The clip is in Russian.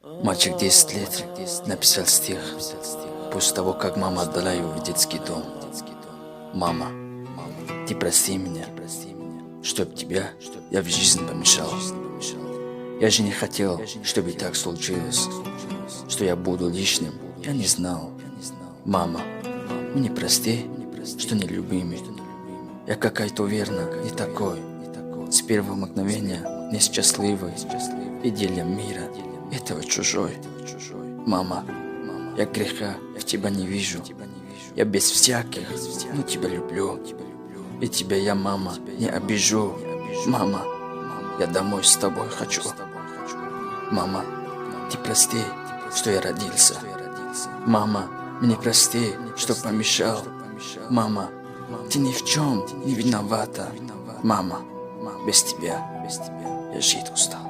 Мальчик 10 лет написал стих после того, как мама отдала его в детский дом. Мама, ты прости меня, чтоб тебя я в жизнь помешал. Я же не хотел, чтобы так случилось, что я буду лишним, я не знал. Мама, мне прости, что нелюбимый. Я какая-то уверена, не такой. С первого мгновения несчастливый, идеалем мира, этого чужой. Мама, я греха в тебя не вижу. Я без всяких, но тебя люблю. И тебя я, мама, не обижу. Мама, я домой с тобой хочу. Мама, ты прости, что я родился. Мама, мне прости, что помешал. Мама, ты ни в чем не виновата. Мама, без тебя я жить устал.